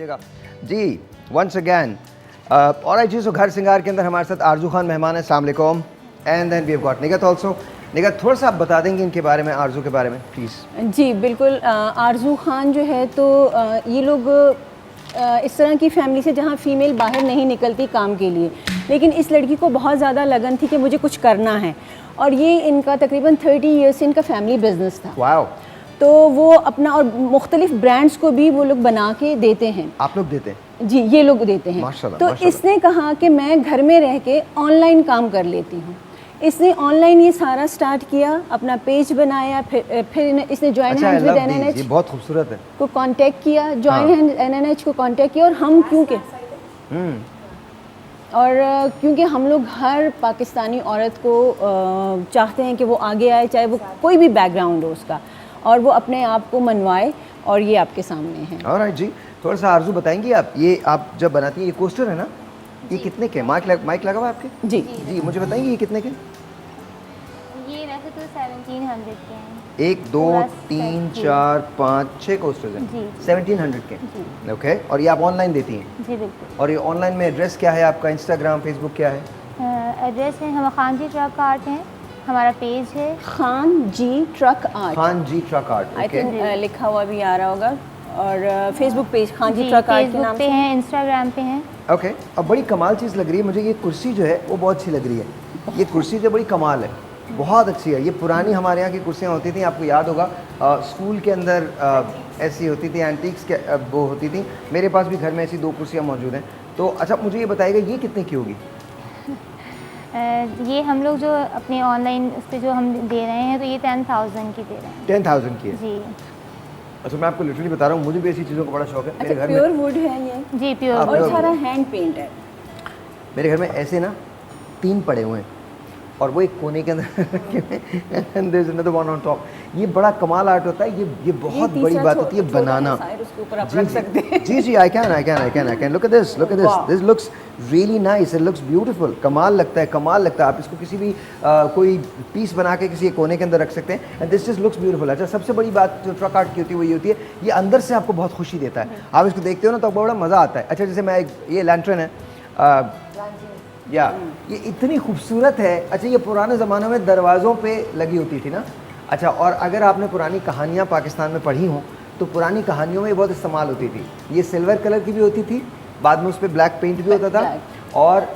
कीजिएगा जी once again. और जी सो घर सिंगार के अंदर हमारे साथ आरजू खान मेहमान है। अस्सलाम वालेकुम। And then we have got Nigat also. Nigat थोड़ा सा आप बता देंगे इनके बारे में, आरजू के बारे में प्लीज़। जी बिल्कुल। आरजू खान जो है तो ये लोग इस तरह की फैमिली से जहाँ फ़ीमेल बाहर नहीं निकलती काम के लिए, लेकिन इस लड़की को बहुत ज़्यादा लगन थी कि मुझे कुछ करना है, और ये इनका तकरीबन 30 ईयर्स से इनका फैमिली बिजनेस था। वाओ। तो वो अपना और मुख्तलिफ ब्रांड्स को भी वो लोग बना के देते हैं। आप लोग देते हैं? जी ये लोग देते हैं। माशाल्लाह, तो माशाल्लाह। इसने कहा कि मैं घर में रह के ऑनलाइन काम कर लेती हूँ। इसने ऑनलाइन ये सारा स्टार्ट किया, अपना पेज बनाया, फिर इसने ज्वाइन हैंड्स विद एनएनएच, ये बहुत खूबसूरत है, को कांटेक्ट किया, ज्वाइन हैंड्स एनएनएच को कांटेक्ट किया। और हम क्योंकि हम लोग हर पाकिस्तानी औरत को चाहते हैं कि वो आगे आए, चाहे वो कोई भी बैकग्राउंड हो उसका, और वो अपने आप को मनवाए, और ये आपके सामने है। ऑलराइट जी। थोड़ा सा आरजू बताएंगी आप, ये आप जब बनाती हैं ये कोस्टर है ना, ये कितने के? माइक लगा हुआ है आपके? जी जी मुझे बताएंगे ये कितने के? ये वैसे तो 1700 के हैं। 1 2 पूरा 3 set, 4 5 6 कोस्टर्स हैं। जी। 1700 के। जी। ओके। और ये आप ऑनलाइन देती हैं? जी बिल्कुल। और ये ऑनलाइन में एड्रेस क्या है आपका? इंस्टाग्राम, फेसबुक क्या है? एड्रेस है, हम खान जी ट्रक आर्ट हैं, हमारा पेज है खान जी ट्रक आर्ट। खान जी ट्रक आर्ट। आई ओके। थिंक लिखा हुआ भी आ रहा होगा। और फेसबुक पेज खान जी जी, ट्रक आर्ट के फेसबुक नाम पे से हैं, इंस्टाग्राम पे हैं। ओके। अब बड़ी कमाल चीज़ लग रही है मुझे, ये कुर्सी जो है वो बहुत अच्छी लग रही है। ये कुर्सी जो बड़ी कमाल है, बहुत अच्छी है। ये पुरानी हमारे यहाँ की कुर्सियाँ होती थी, आपको याद होगा स्कूल के अंदर ऐसी होती थी, एंटीक्स के वो होती थी। मेरे पास भी घर में ऐसी 2 कुर्सियाँ मौजूद हैं। तो अच्छा मुझे ये बताइएगा ये कितने की होगी? ये हम लोग जो अपने ऑनलाइन उस पर जो हम दे रहे हैं, तो ये 10,000 की दे रहे हैं। 10,000 की है? जी अच्छा मैं आपको लिटरली बता रहा हूँ, मुझे भी ऐसी चीज़ों का बड़ा शौक है। मेरे अच्छा घर प्योर में वुड है ये, जी प्योर आप और लोग- सारा हैंड पेंट है। मेरे घर में ऐसे ना 3 पड़े हुए हैं, और वो एक कोने के अंदर and there is another one on top. ये बड़ा कमाल आर्ट होता है, ये बहुत बड़ी बात होती है बनाना। उसके ऊपर आप जी रख जी सकते हैं। जी जी, I can look at this Wow. This looks really nice, it looks beautiful. कमाल लगता है, कमाल लगता है। आप इसको किसी भी कोई पीस बना के किसी कोने के अंदर रख सकते हैं, and this just looks beautiful. अच्छा सबसे बड़ी बात जो ट्रक आर्ट की होती है वो ये होती है, ये अंदर से आपको बहुत खुशी देता है। आप इसको देखते हो ना तो आपको बड़ा मज़ा आता है। अच्छा जैसे मैं ये लैंटर्न है, या ये इतनी खूबसूरत है। अच्छा ये पुराने ज़माने में दरवाज़ों पे लगी होती थी ना। अच्छा, और अगर आपने पुरानी कहानियाँ पाकिस्तान में पढ़ी हों तो पुरानी कहानियों में ये बहुत इस्तेमाल होती थी। ये सिल्वर कलर की भी होती थी, बाद में उस पर ब्लैक पेंट भी होता था। और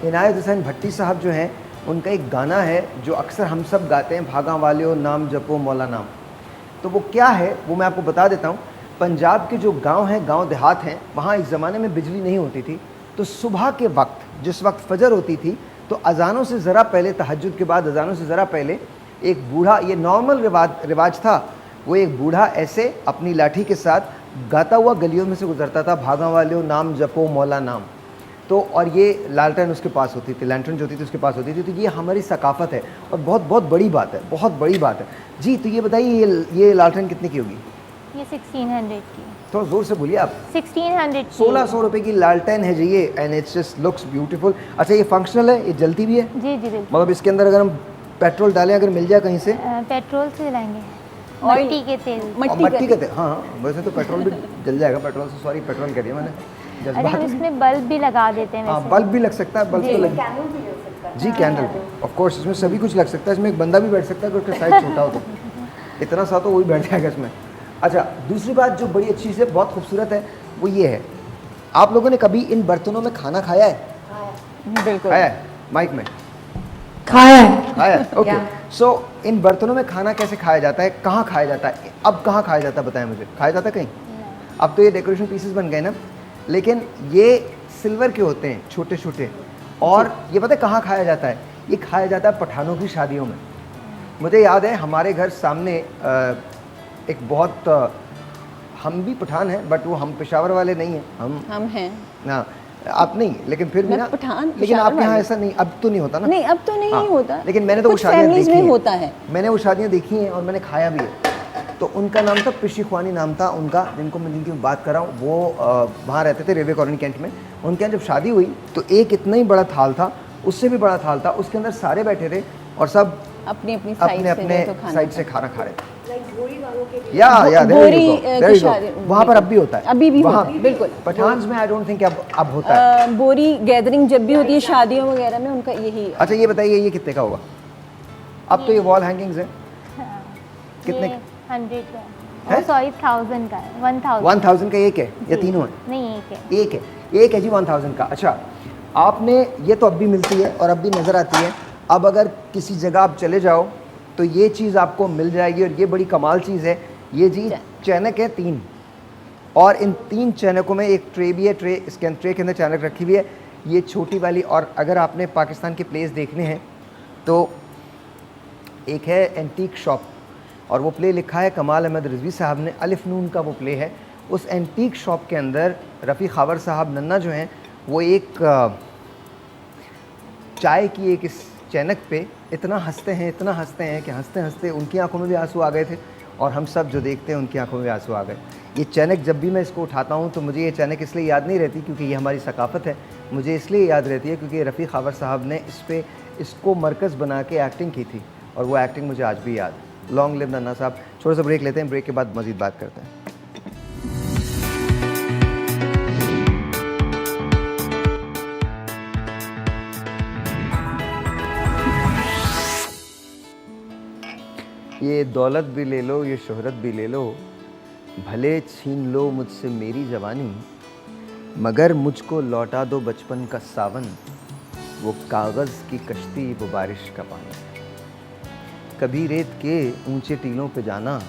इनायत हुसैन भट्टी साहब जो हैं, उनका एक गाना है जो अक्सर हम सब गाते हैं, भागा वाले नाम जपो मौला नाम। तो वो क्या है वो मैं आपको बता देता हूँ। पंजाब के जो गांव हैं, गांव देहात हैं, वहाँ एक ज़माने में बिजली नहीं होती थी, तो सुबह के वक्त जिस वक्त फजर होती थी तो अजानों से ज़रा पहले, तहज्जुद के बाद अजानों से ज़रा पहले एक बूढ़ा, ये नॉर्मल रिवाज था, वो एक बूढ़ा ऐसे अपनी लाठी के साथ गाता हुआ गलियों में से गुजरता था, भागा वाले नाम जपो मौला नाम। तो और ये लालटेन उसके पास होती थी, लैंटर्न जो होती थी उसके पास होती थी। तो ये हमारी सकाफ़त है और बहुत बहुत बड़ी बात है, बहुत बड़ी बात है जी। तो ये बताइए ये लालटेन कितने की होगी? ये 1600 की। थोड़ा ज़ोर से बोलिए आप। 1600 की। 1600 रुपये की लालटेन है जी ये, and it's just looks beautiful. अच्छा ये फंक्शनल है, ये जलती भी है? जी जी बिल्कुल। मतलब इसके अंदर अगर हम पेट्रोल डालें, अगर मिल जाए कहीं से? पेट्रोल से जलाएंगे, Oil- मिट्टी के तेल। मट्टी का तेल, हाँ वैसे तो पेट्रोल भी जल जाएगा, पेट्रोल से सॉरी पेट्रोल कह दिया मैंने, अरे जज्बात हम में। इसमें बल्ब भी लगा देते हैं हाँ वैसे। बल्ब भी लग सकता है, बल्ब तो लग जी, कैंडल ऑफ कोर्स, इसमें सभी कुछ लग सकता है। इसमें एक बंदा भी बैठ सकता है अगर उसका साइज छोटा हो तो, इतना सा तो वही बैठ जाएगा इसमें। अच्छा दूसरी बात जो बड़ी अच्छी से बहुत खूबसूरत है वो ये है, आप लोगों ने कभी इन बर्तनों में खाना खाया है? बिल्कुल खाया है? माइक में खाया है। खाया है? ओके। सो इन बर्तनों में खाना कैसे खाया जाता है, कहाँ खाया जाता है, अब कहाँ खाया जाता है बताएं मुझे? खाया जाता है कहीं? अब तो ये डेकोरेशन पीसेस बन गए ना, लेकिन ये सिल्वर के होते हैं छोटे छोटे। और ये पता है कहाँ खाया जाता है? ये खाया जाता है पठानों की शादियों में। मुझे याद है हमारे घर सामने एक बहुत हम भी पठान हैं बट वो हम पेशावर वाले नहीं हैं, हम हैं ना आप नहीं, लेकिन फिर भी मैं ना पठान, लेकिन पेशावर आपके यहाँ वाली। ऐसा नहीं, अब तो नहीं होता ना? नहीं अब तो नहीं हाँ, होता, लेकिन मैंने तो वो कुछ शादियाँ families देखी में हैं। होता है। मैंने वो शादियाँ देखी हैं और मैंने खाया भी है। तो उनका नाम था पिशी ख्वानी, नाम था उनका, जिनकी मैं बात कर रहा हूँ। वो वहाँ रहते थे रेलवे कॉलोनी कैंट में। उनके यहाँ जब शादी हुई तो एक इतना ही बड़ा थाल था, उससे भी बड़ा थाल था, उसके अंदर सारे बैठे थे और सब अपनी अपनी साइड अपने से अपने जो तो खाना साइड से खाना खा रहे थे। या गोरी की शादी शादी वहाँ पर अब भी होता है, अभी भी वहाँ होता है, बिल्कुल। पठान्स में आई डोंट थिंक अब होता है। बोरी गैदरिंग जब भी होती है शादियों वगैरह में, उनका यही अच्छा ये बताइए ये कितने का होगा? अब तो ये वॉल हैंगिंग्स है कितने ये 100 का है? है, सॉरी 1000 का है, 1000 1000 का एक है या जी। तीनों है? नहीं एक है। एक है जी 1000 का। अच्छा आपने ये तो अब भी मिलती है और अब भी नज़र आती है। अब अगर किसी जगह आप चले जाओ तो ये चीज़ आपको मिल जाएगी और ये बड़ी कमाल चीज़ है। ये जी चैनक है 3 और इन 3 चैनकों में एक ट्रे भी है। ट्रे के अंदर चैनक रखी हुई है, ये छोटी वाली। और अगर आपने पाकिस्तान के प्लेस देखने हैं तो एक है एंटीक शॉप और वो प्ले लिखा है कमाल अहमद रिजवी साहब ने, अलिफ नून का वो प्ले है। उस एंटीक शॉप के अंदर रफ़ी खावर साहब नन्ना जो हैं वो एक चाय की एक इस चैनक पे इतना हंसते हैं कि हंसते हंसते उनकी आंखों में भी आंसू आ गए थे और हम सब जो देखते हैं उनकी आंखों में भी आंसू आ गए। ये चैनक जब भी मैं इसको उठाता हूँ तो मुझे ये चैनक इसलिए याद नहीं रहती क्योंकि ये हमारी सकाफ़त है, मुझे इसलिए याद रहती है क्योंकि रफ़ी खावर साहब ने इसको मरकज़ बना के एक्टिंग की थी और वो एक्टिंग मुझे आज भी याद है। लॉन्ग लिव नन्ना साहब। थोड़ा सा ब्रेक लेते हैं, ब्रेक के बाद मज़ीद बात करते हैं। ये दौलत भी ले लो, ये शोहरत भी ले लो, भले छीन लो मुझसे मेरी जवानी, मगर मुझको लौटा दो बचपन का सावन, वो कागज़ की कश्ती वो बारिश का पानी। कभी रेत के ऊंचे टीलों पे जाना,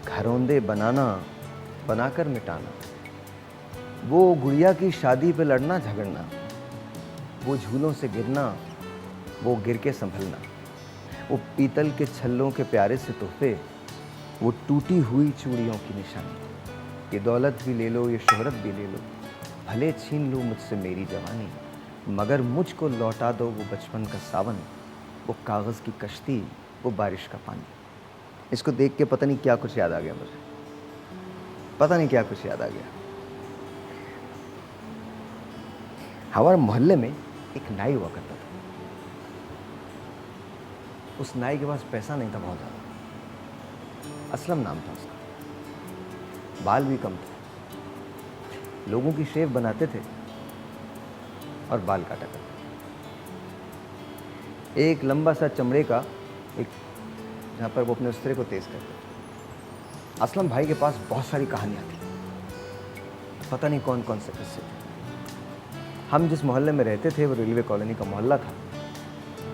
घरौंदे बनाना बनाकर मिटाना, वो गुड़िया की शादी पे लड़ना झगड़ना, वो झूलों से गिरना, वो गिर के संभलना, वो पीतल के छल्लों के प्यारे से तोहफे, वो टूटी हुई चूड़ियों की निशानी। ये दौलत भी ले लो, ये शोहरत भी ले लो, भले छीन लो मुझसे मेरी जवानी, मगर मुझको लौटा दो वो बचपन का सावन, वो कागज़ की कश्ती वो बारिश का पानी। इसको देख के पता नहीं क्या कुछ याद आ गया मुझे, पता नहीं क्या कुछ याद आ गया। हमारे मोहल्ले में एक नाई हुआ करता था। उस नाई के पास पैसा नहीं था बहुत ज़्यादा, असलम नाम था उसका, बाल भी कम थे, लोगों की शेव बनाते थे और बाल काटा करते। एक लंबा सा चमड़े का एक जहाँ पर वो अपने उस्तरे को तेज़ करते थे। असलम भाई के पास बहुत सारी कहानियाँ थी, पता नहीं कौन कौन से किस्से थे। हम जिस मोहल्ले में रहते थे वो रेलवे कॉलोनी का मोहल्ला था।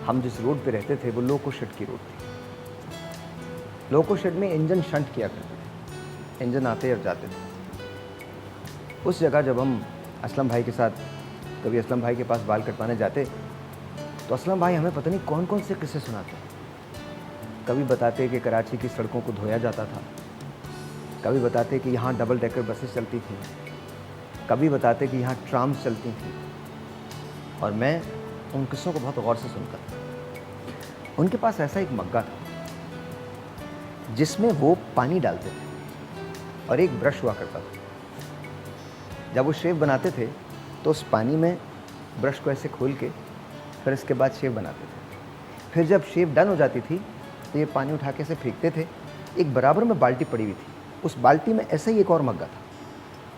हम जिस रोड पे रहते थे वो लोको शेड की रोड थी। लोको शेड में इंजन शंट किया करते थे, इंजन आते और जाते थे। उस जगह जब हम असलम भाई के साथ कभी असलम भाई के पास बाल कटवाने जाते तो असलम भाई हमें पता नहीं कौन कौन से किस्से सुनाते। कभी बताते कि कराची की सड़कों को धोया जाता था, कभी बताते कि यहाँ डबल डेकर बसेस चलती थी, कभी बताते कि यहाँ ट्राम्स चलती थी। और मैं उन किस्सों को बहुत गौर से सुनता था। उनके पास ऐसा एक मग्गा था जिसमें वो पानी डालते थे और एक ब्रश हुआ करता था। जब वो शेव बनाते थे तो उस पानी में ब्रश को ऐसे खोल के फिर इसके बाद शेव बनाते थे। फिर जब शेव डन हो जाती थी तो ये पानी उठा के ऐसे फेंकते थे। एक बराबर में बाल्टी पड़ी हुई थी, उस बाल्टी में ऐसे ही एक और मग्गा था।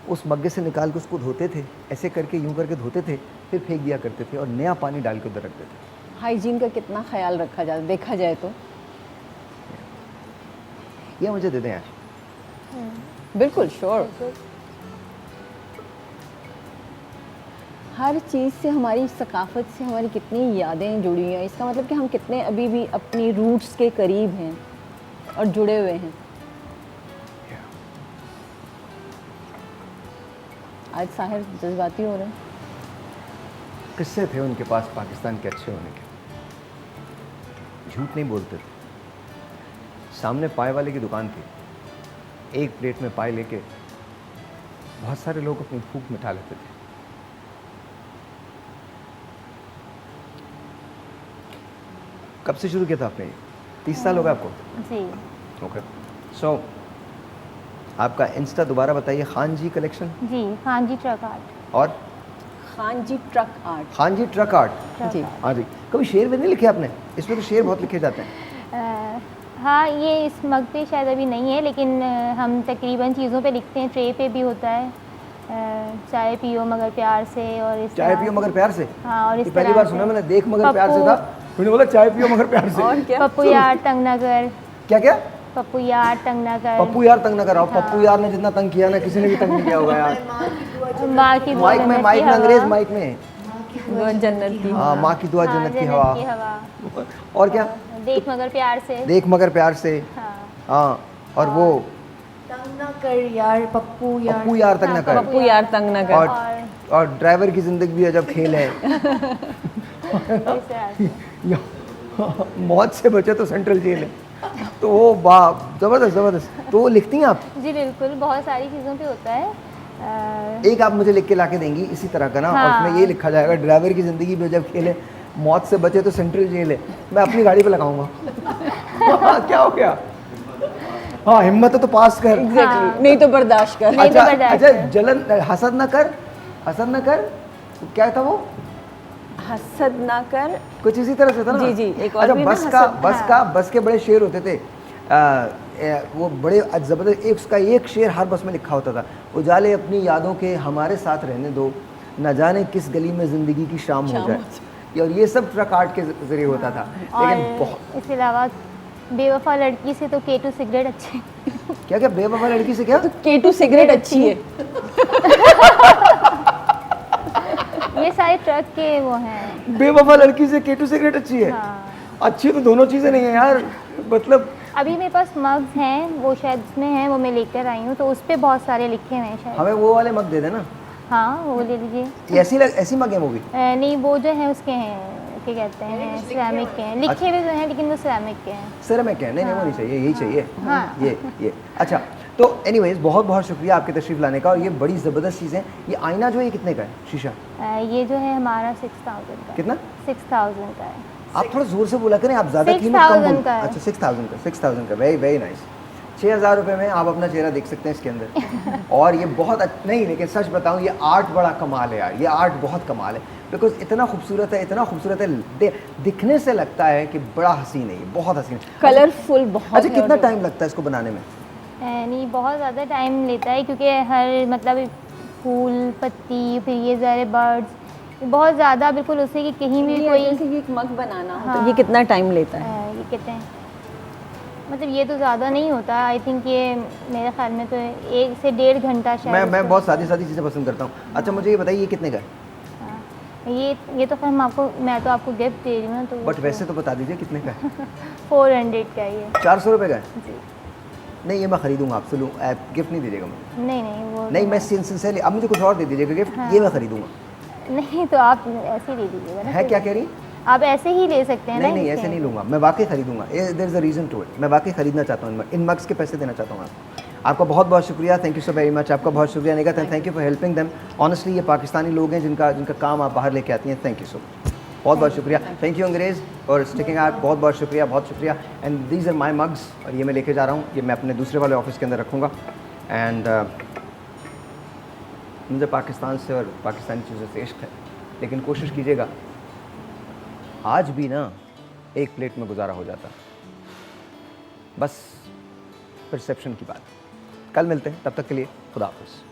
उस मग्गे से निकाल के उसको धोते थे, ऐसे करके यूं करके धोते थे, फिर फेंक दिया करते थे और नया पानी डाल के उधर रखते थे। हाइजीन का कितना ख्याल रखा जाए, देखा जाए तो। ये मुझे दे दें यार। बिल्कुल श्योर। हर चीज़ से, हमारी सकाफत से हमारी कितनी यादें जुड़ी हैं। इसका मतलब कि हम कितने अभी भी अपनी रूट्स के करीब हैं और जुड़े हुए हैं। आज साहिर जज्बाती हो रहे हैं। किस्से थे उनके पास पाकिस्तान के अच्छे होने के, झूठ नहीं बोलते थे। सामने पाए वाले की दुकान थी, एक प्लेट में पाए लेके बहुत सारे लोग अपनी भूख मिटा लेते थे। कब से शुरू किया था आपने? 30 साल हो गए आपको? जी। ओके। सो आपका इंस्टा दोबारा बताइए। खान जी कलेक्शन। जी, खान जी ट्रक आर्ट। और खान जी ट्रक आर्ट। खान जी ट्रक आर्ट। जी। हाँ जी, कभी शेर भी नहीं लिखे आपने? इसमें तो शेर बहुत लिखे जाते हैं। हाँ, ये इस मग पे शायद अभी नहीं है, लेकिन हम तकरीबन चीज़ों पे लिखते हैं। ट्रे पे भी होता है, चाय पियो मगर प्यार से, और इस चाय तरह पियो मगर प्यार से। हाँ, और इस ये पहली तरह बार से। सुना मैंने, देख मगर प्यार से पप्पू- था, मैंने बोला चाय पियो मगर प्यार से। और क्या? पप्पू यार तंग न कर, क्या क्या? पप्पू यार तंग न कर, पप्पू यार तंग ना कराओ। पप्पू यार ने जितना तंग किया ना, किसी ने भी तंग नहीं किया होगा यार। माँ की दुआ माइक में, जन्नत माइक की में, अंग्रेज हवा। माइक में। वो जन्नत की। हाँ, माँ की दुआ हाँ, जन्नत की हवा। हवा। और क्या? देख मगर प्यार से। देख मगर प्यार से। हाँ, हाँ, और वो तंग ना कर यार पप्पू यार। पप्पू यार तंग ना कर। पप्पू यार तंग न कर। और ड्राइवर की जिंदगी भी अजब खेल है। इस तरह से। मौत से बचे तो सेंट्रल जेल है। तो वो बाप, जबरदस्त जबरदस्त। तो वो लिखती हैं आप? जी बिल्कुल, बहुत सारी चीज़ों पे होता है। एक आप मुझे लिख के लाके देंगी इसी तरह का ना, और हाँ। उसमें ये लिखा जाएगा ड्राइवर की जिंदगी भी अजब खेल है, मौत से बचे तो सेंट्रल जेल है। मैं अपनी गाड़ी पे लगाऊंगा। क्या हो गया? हाँ, हिम्मत है तो पास कर। एग्जैक्टली, नहीं तो बर्दाश्त कर। नहीं तो अच्छा बर्दाश्त अच्छा, कर। जलन हसद ना कर, हसद ना कर, क्या था वो? हसद ना कर। कुछ इसी तरह से था ना? जी, जी, एक और अच्छा, भी ना, बस का हसद। बस के बड़े शेर होते थे। वो बड़े ज़बरदस्त, एक उसका एक शेर हर बस में लिखा होता था, उजाले अपनी यादों के हमारे साथ रहने दो, न जाने किस गली में ज़िंदगी की शाम हो जाए। और ये सब ट्रक आर्ट के ज़रिए होता था। लेकिन और बहुत, इसके अलावा बेवफा लड़की से तो केटू सिगरेट अच्छे। क्या क्या? बेवफा लड़की से क्या? केटू सिगरेट अच्छी है। ये सारे ट्रक के वो हैं। बेवफा लड़की से केटू सिगरेट अच्छी है। हाँ। अच्छी तो दोनों चीज़ें नहीं है यार, मतलब अभी मेरे पास मग्स हैं, वो शायद इसमें हैं, वो मैं लेकर आई हूँ, तो उस पर बहुत सारे लिखे हुए हैं शायद। हमें वो वाले मग दे देना। हाँ, वो ले लीजिए। ये ऐसी मग है वो भी? नहीं, वो जो है उसके हैं, क्या कहते हैं, सिरेमिक के हैं। लिखे हुए तो हैं, लेकिन वो सिरेमिक के हैं। सिरेमिक है? नहीं नहीं, वो नहीं चाहिए, यही चाहिए। हाँ। ये अच्छा। तो एनीवेज, बहुत बहुत शुक्रिया आपके तशरीफ़ लाने का। और ये बड़ी ज़बरदस्त चीज़ है। ये आईना जो है, ये कितने का है शीशा? ये जो है हमारा 6000 का। कितना? 6000 का है। आप थोड़ा ज़ोर से बोला करें, आप ज़्यादा 6,000 का है। अच्छा, 6000 का। Very very nice. 6000 रुपये में आप अपना चेहरा देख सकते हैं इसके अंदर। और ये बहुत नहीं, लेकिन सच बताऊं, ये आर्ट बड़ा कमाल है यार। ये आर्ट बहुत कमाल है, बिकॉज इतना खूबसूरत है, इतना खूबसूरत है, दिखने से लगता है कि बड़ा हसीन है, ये बहुत हसीन है। कलरफुल बहुत अच्छा, है। कितना और टाइम लगता है इसको बनाने में? नहीं, बहुत ज़्यादा टाइम लेता है, क्योंकि हर मतलब फूल पत्ती, फिर ये सारे बर्ड्स, बहुत ज़्यादा बिल्कुल उससे कि कहीं भी ये कोई जैसे ये एक मग बनाना हो तो हाँ। ये कितना टाइम लेता है? ये कहते हैं, मतलब ये तो ज़्यादा नहीं होता। आई थिंक ये मेरे ख्याल में तो 1 से 1.5 घंटा शायद। मैं इसको- बहुत सादी सादी चीज़ें पसंद करता हूँ। अच्छा, मुझे ये बताइए, ये कितने का है? हाँ। ये तो फिर मैं तो आपको गिफ्ट दे रही हूँ ना, तो बट वैसे तो बता दीजिए कितने का है? 400 का ये। 400 रुपये का है? जी। नहीं, ये मैं खरीदूंगा आपसे, लूँ। गिफ्ट नहीं दीजिएगा मुझे। नहीं वो नहीं, मैं सिंसियरली, अब मुझे कुछ और दे दीजिएगा गिफ्ट, ये मैं खरीदूंगा। नहीं, तो आप ऐसे ही ले लीजिएगा ना। है, क्या कह रही? आप ऐसे ही ले सकते हैं ना। नहीं, ऐसे नहीं लूँगा मैं, वाकई खरीदूंगा। There is a reason to it. मैं वाकई खरीदना चाहता हूँ, इन मग्स के पैसे देना चाहता हूँ आपको। आपका बहुत बहुत शुक्रिया, thank you so very much. आपका बहुत शुक्रिया Nigat, and thank you for helping them. Honestly, ये पाकिस्तानी लोग हैं जिनका काम आप बाहर लेके आती हैं। थैंक यू सो मच, बहुत बहुत शुक्रिया। थैंक यू अंग्रेज़ और स्टिकिंग आउट, बहुत बहुत शुक्रिया, बहुत शुक्रिया। And these are my mugs, और ये मैं लेके जा रहा हूँ, ये मैं अपने दूसरे वाले ऑफिस के अंदर रखूँगा। एंड मुझे पाकिस्तान से और पाकिस्तानी चीज़ों से इश्क है, लेकिन कोशिश कीजिएगा आज भी ना एक प्लेट में गुजारा हो जाता, बस परसेप्शन की बात। कल मिलते हैं, तब तक के लिए खुदा हाफ़िज़।